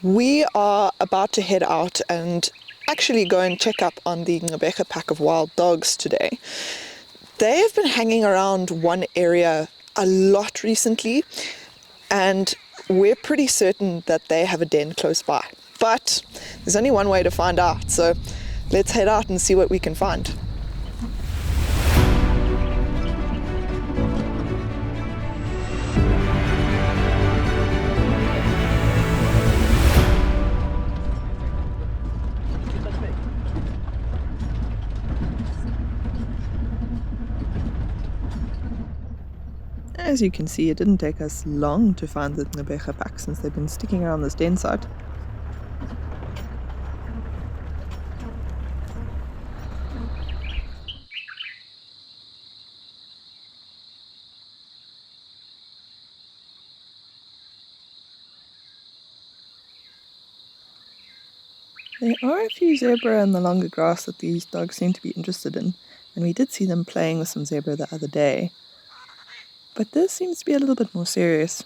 We are about to head out and actually go and check up on the Nxabega pack of wild dogs today. They have been hanging around one area a lot recently, and we're pretty certain that they have a den close by. But there's only one way to find out, so let's head out and see what we can find. As you can see, it didn't take us long to find the Nxabega pack since they've been sticking around this den site. There are a few zebra in the longer grass that these dogs seem to be interested in, and we did see them playing with some zebra the other day. But this seems to be a little bit more serious.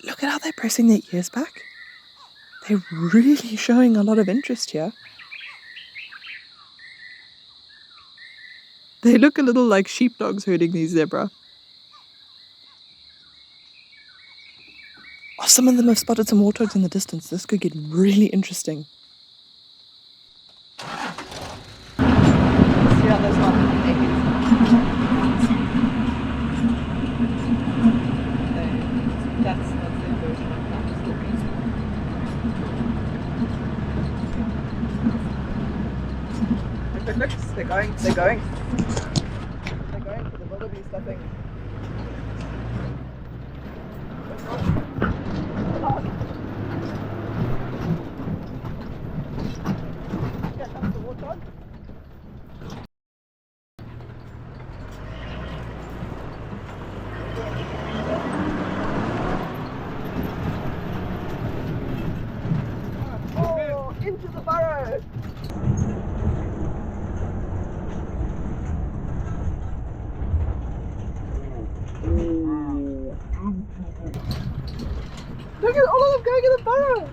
Look at how they're pressing their ears back. They're really showing a lot of interest here. They look a little like sheepdogs herding these zebra. Oh, some of them have spotted some warthogs in the distance. This could get really interesting. See how those That's their version of that stories. Look, they're going for the wildebeest, I think. Here comes the warthog. Oh, into the burrow! Look at all of them going in the burrow!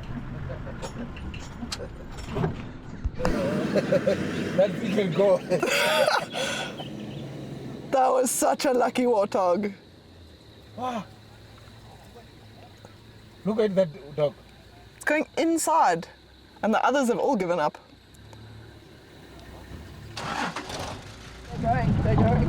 That we can go. That was such a lucky warthog. Wow. Look at that dog. It's going inside, and the others have all given up. They're going. They're running.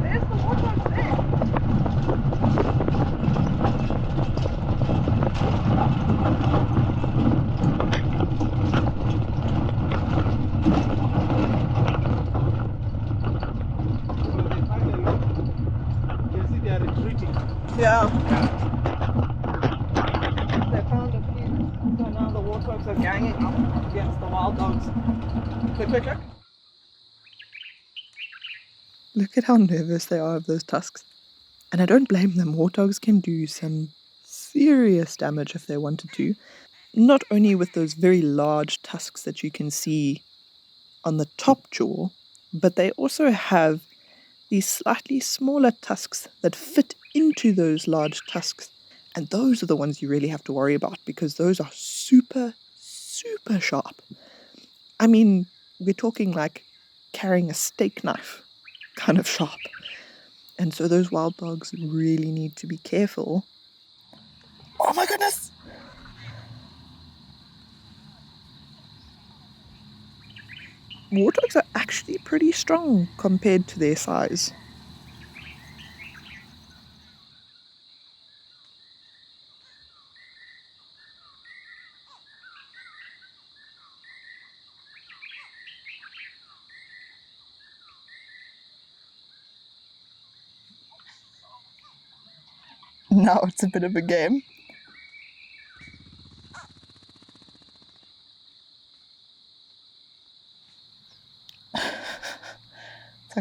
There's the warthog there. Yeah. They found a few, so now the warthogs are ganging up against the wild dogs. Look. Look at how nervous they are of those tusks. And I don't blame them. Warthogs can do some serious damage if they wanted to. Not only with those very large tusks that you can see on the top jaw, but they also have these slightly smaller tusks that fit into those large tusks. And those are the ones you really have to worry about because those are super, super sharp. I mean, we're talking like carrying a steak knife kind of sharp. And so those wild dogs really need to be careful. Oh my goodness! Warthogs are actually pretty strong compared to their size. Now it's a bit of a game.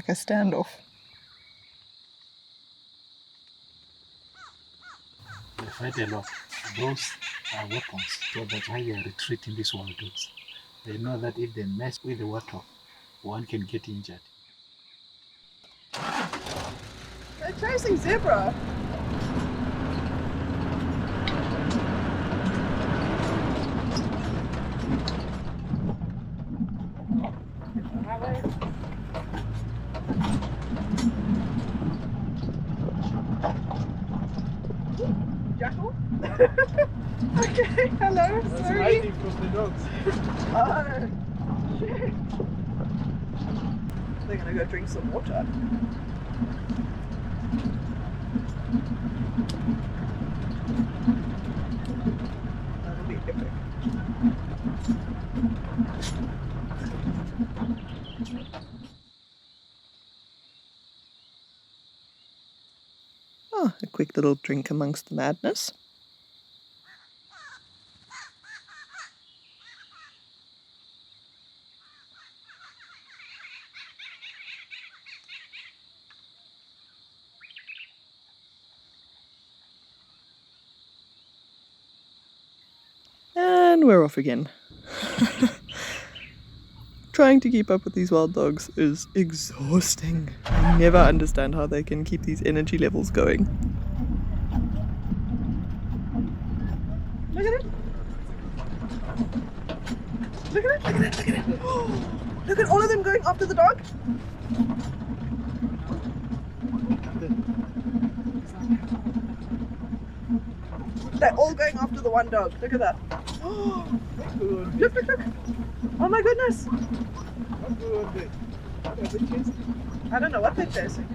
like a standoff. They fight a lot. Those are weapons, so that's why they are retreating these wild dogs. They know that if they mess with the warthog, one can get injured. They're chasing zebra. Jackal? Okay, hello, sorry. Hiding from the dogs. Oh, shit. They're gonna go drink some water. That'll be epic. Oh, a quick little drink amongst the madness. And we're off again. Trying to keep up with these wild dogs is exhausting. I never understand how they can keep these energy levels going. Look at it! Look at it! Look at it! Look at it! Look at all of them going after the dog! They're all going after the one dog. Look at that. Look, look, look. Oh my goodness. I don't know what they're chasing.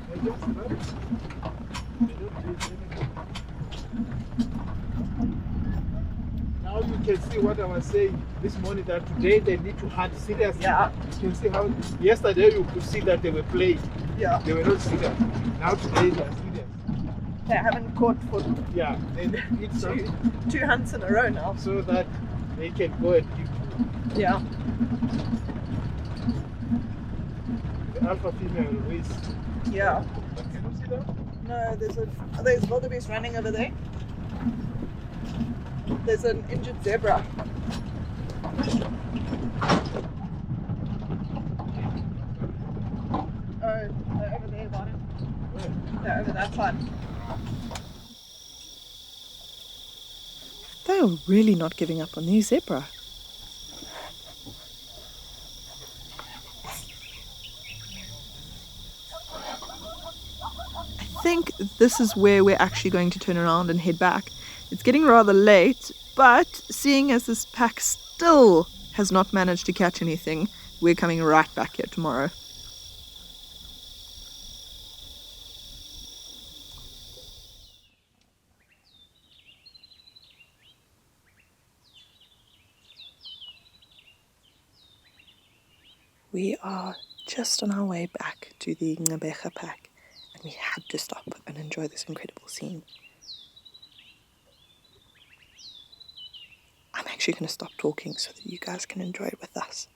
Now you can see what I was saying this morning, that today they need to hunt seriously. Yeah. You can see how yesterday you could see that they were playing. Yeah. They were not serious. Now today they are serious. They haven't caught for Yeah, they need two hunts in a row now. so that they can go and eat. Yeah. The alpha female race. Yeah. Can you see that? No, there's wildebeest running over there. There's an injured zebra. Oh, they're over there, Barden. Where? They're over that side. They are really not giving up on these zebra. I think this is where we're actually going to turn around and head back. It's getting rather late, but seeing as this pack still has not managed to catch anything, we're coming right back here tomorrow. We are just on our way back to the Nxabega pack, and we had to stop and enjoy this incredible scene. I'm actually going to stop talking so that you guys can enjoy it with us.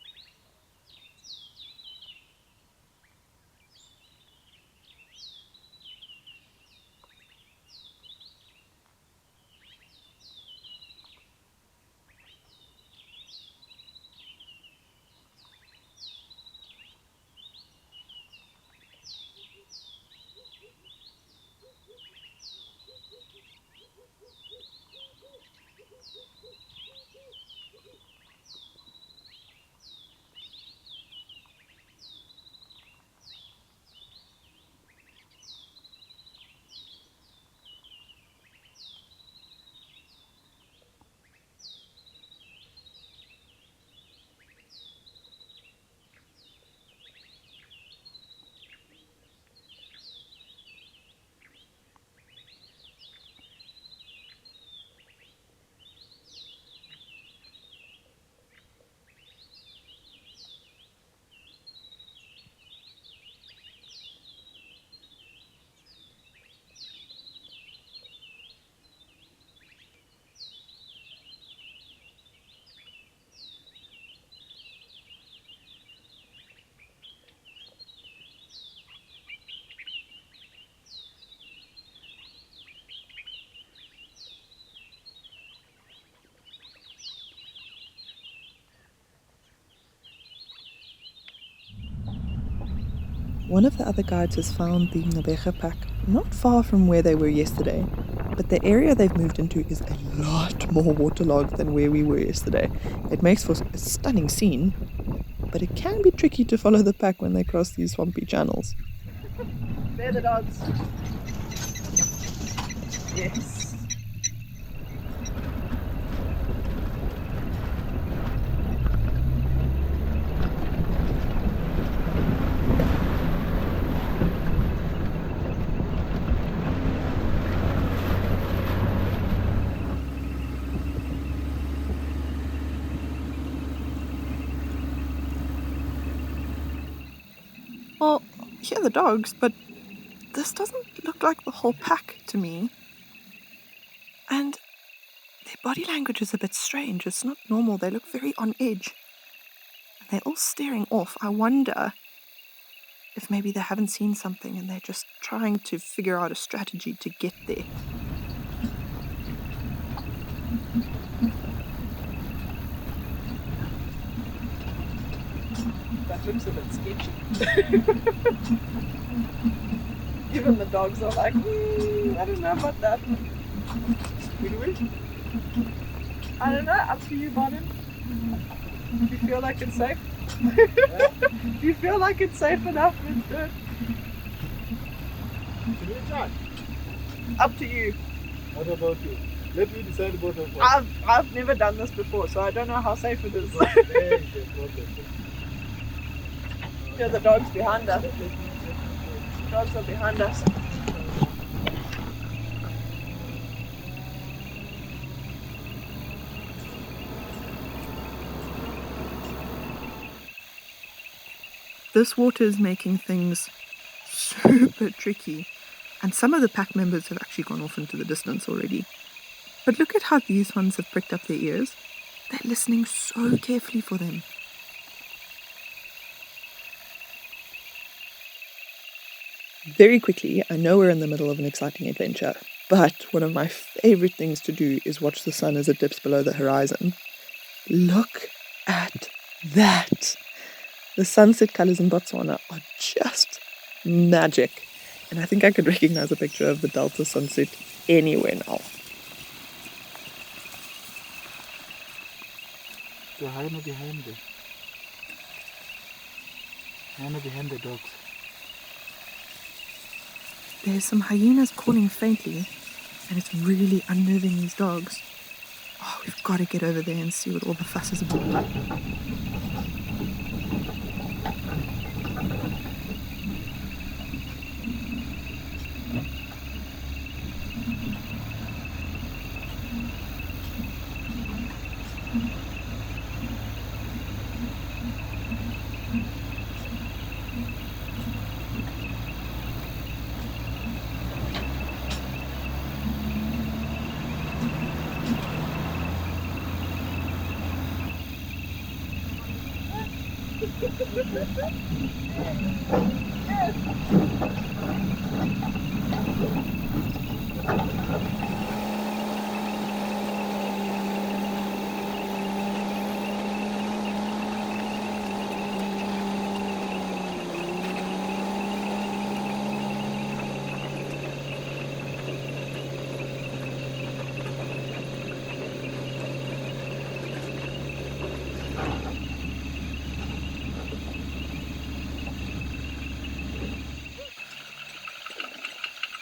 One of the other guides has found the Nxabega pack not far from where they were yesterday, but the area they've moved into is a lot more waterlogged than where we were yesterday. It makes for a stunning scene, but it can be tricky to follow the pack when they cross these swampy channels. They're the dogs. Yes. Well, here are the dogs, but this doesn't look like the whole pack to me. And their body language is a bit strange. It's not normal. They look very on edge. And they're all staring off. I wonder if maybe they haven't seen something and they're just trying to figure out a strategy to get there. That looks a bit sketchy. Even the dogs are like, I don't know about that. I don't know, up to you, Barden. Do you feel like it's safe? Do you feel like it's safe enough? Let's do it. Should we try? Up to you. What about you? Let me decide both of us. I've never done this before, so I don't know how safe it is. There is a problem. Here are the dogs behind us. Dogs are behind us. This water is making things super tricky, and some of the pack members have actually gone off into the distance already. But look at how these ones have pricked up their ears. They're listening so carefully for them. Very quickly, I know we're in the middle of an exciting adventure, but one of my favorite things to do is watch the sun as it dips below the horizon. Look at that! The sunset colours in Botswana are just magic. And I think I could recognize a picture of the Delta sunset anywhere now. The hyena behind them. Hyena behind the dogs. There's some hyenas calling faintly, and it's really unnerving these dogs. Oh, we've got to get over there and see what all the fuss is about.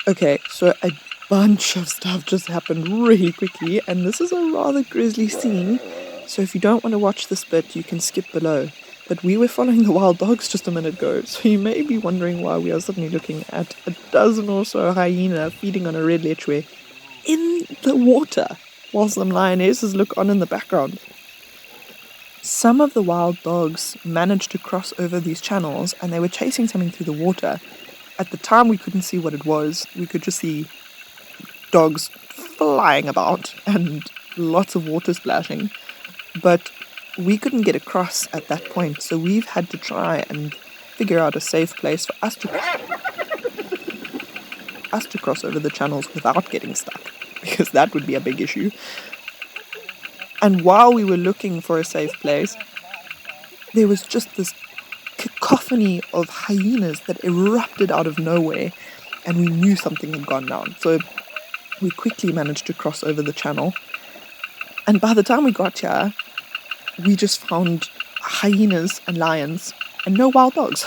Okay, so a bunch of stuff just happened really quickly, and this is a rather grisly scene, so if you don't want to watch this bit, you can skip below. But we were following the wild dogs just a minute ago, so you may be wondering why we are suddenly looking at a dozen or so hyena feeding on a red lechwe in the water, while some lionesses look on in the background. Some of the wild dogs managed to cross over these channels, and they were chasing something through the water. At the time, we couldn't see what it was. We could just see dogs flying about and lots of water splashing. But we couldn't get across at that point, so we've had to try and figure out a safe place for us to cross over the channels without getting stuck, because that would be a big issue. And while we were looking for a safe place, there was just this cacophony cacophony of hyenas that erupted out of nowhere, and we knew something had gone down. So we quickly managed to cross over the channel. And by the time we got here, we just found hyenas and lions and no wild dogs.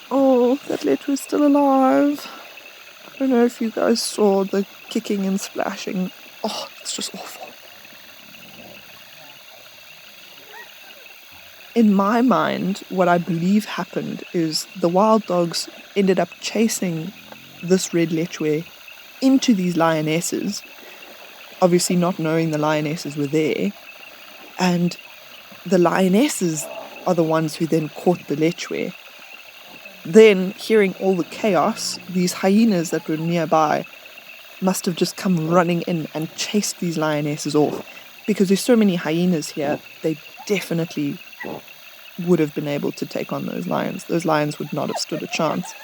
Oh, that letter is still alive. I don't know if you guys saw the kicking and splashing. Oh, it's just awful. In my mind, what I believe happened is the wild dogs ended up chasing this red lechwe into these lionesses, obviously not knowing the lionesses were there, and the lionesses are the ones who then caught the lechwe. Then, hearing all the chaos, these hyenas that were nearby must have just come running in and chased these lionesses off. Because there's so many hyenas here, they definitely would have been able to take on those lions. Those lions would not have stood a chance.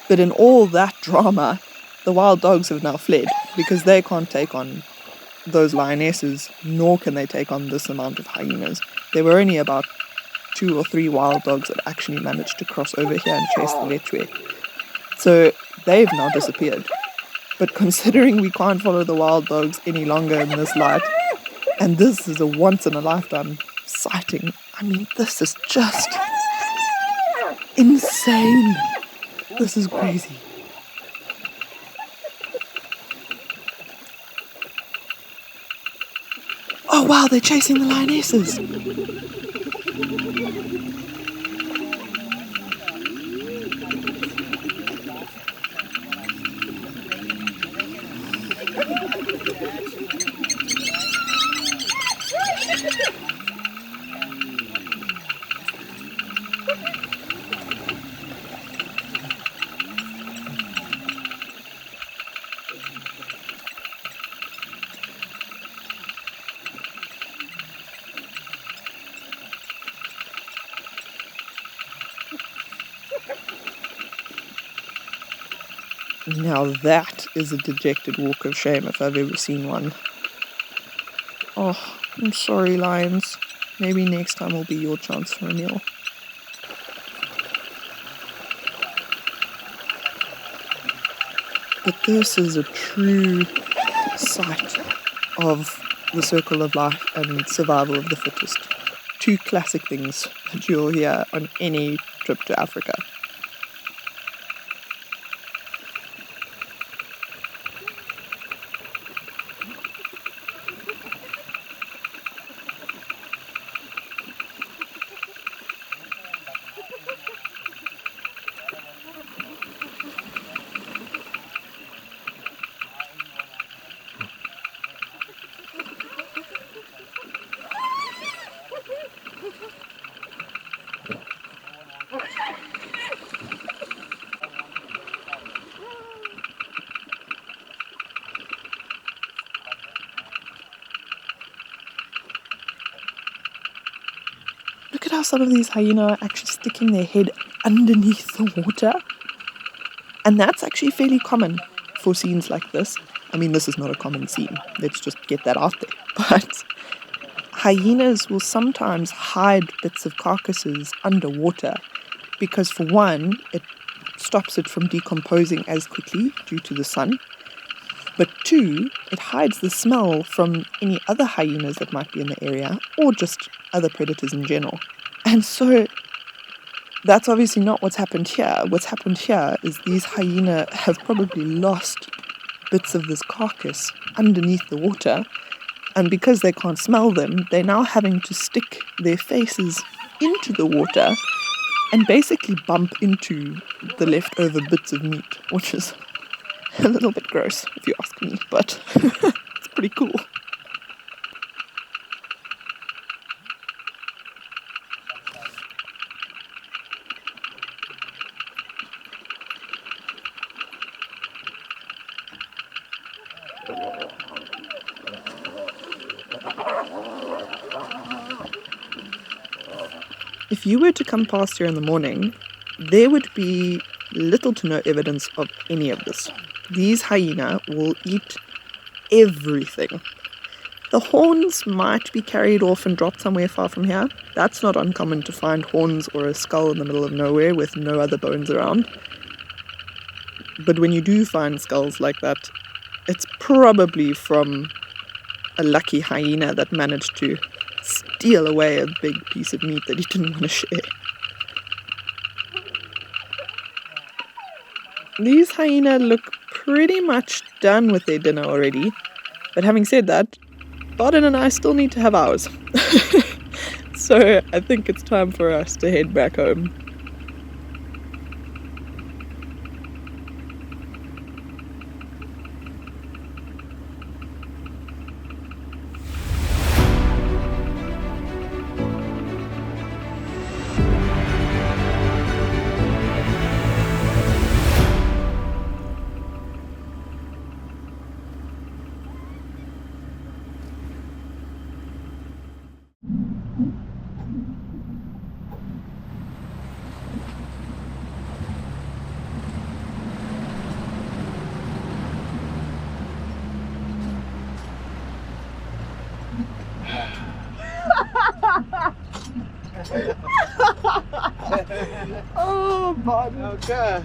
But in all that drama, the wild dogs have now fled because they can't take on those lionesses, nor can they take on this amount of hyenas. There were only about 2 or 3 wild dogs that actually managed to cross over here and chase the lechwe. So they've now disappeared. But considering we can't follow the wild dogs any longer in this light, and this is a once-in-a-lifetime sighting, I mean, this is just insane. This is crazy. Oh wow, they're chasing the lionesses. Now that is a dejected walk of shame if I've ever seen one. Oh, I'm sorry, lions. Maybe next time will be your chance for a meal. But this is a true sight of the circle of life and survival of the fittest. 2 classic things that you'll hear on any trip to Africa. Look at how some of these hyena are actually sticking their head underneath the water. And that's actually fairly common for scenes like this. I mean, this is not a common scene. Let's just get that out there. But hyenas will sometimes hide bits of carcasses underwater because, for one, it stops it from decomposing as quickly due to the sun. But 2, it hides the smell from any other hyenas that might be in the area or just other predators in general. And so that's obviously not what's happened here. What's happened here is these hyena have probably lost bits of this carcass underneath the water, and because they can't smell them, they're now having to stick their faces into the water and basically bump into the leftover bits of meat, which is a little bit gross, if you ask me, but it's pretty cool. If you were to come past here in the morning, there would be little to no evidence of any of this. These hyena will eat everything. The horns might be carried off and dropped somewhere far from here. That's not uncommon to find horns or a skull in the middle of nowhere with no other bones around. But when you do find skulls like that, it's probably from a lucky hyena that managed to steal away a big piece of meat that he didn't want to share. These hyena look pretty much done with their dinner already. But having said that, Barden and I still need to have ours. So I think it's time for us to head back home. Oh, Barden. Okay.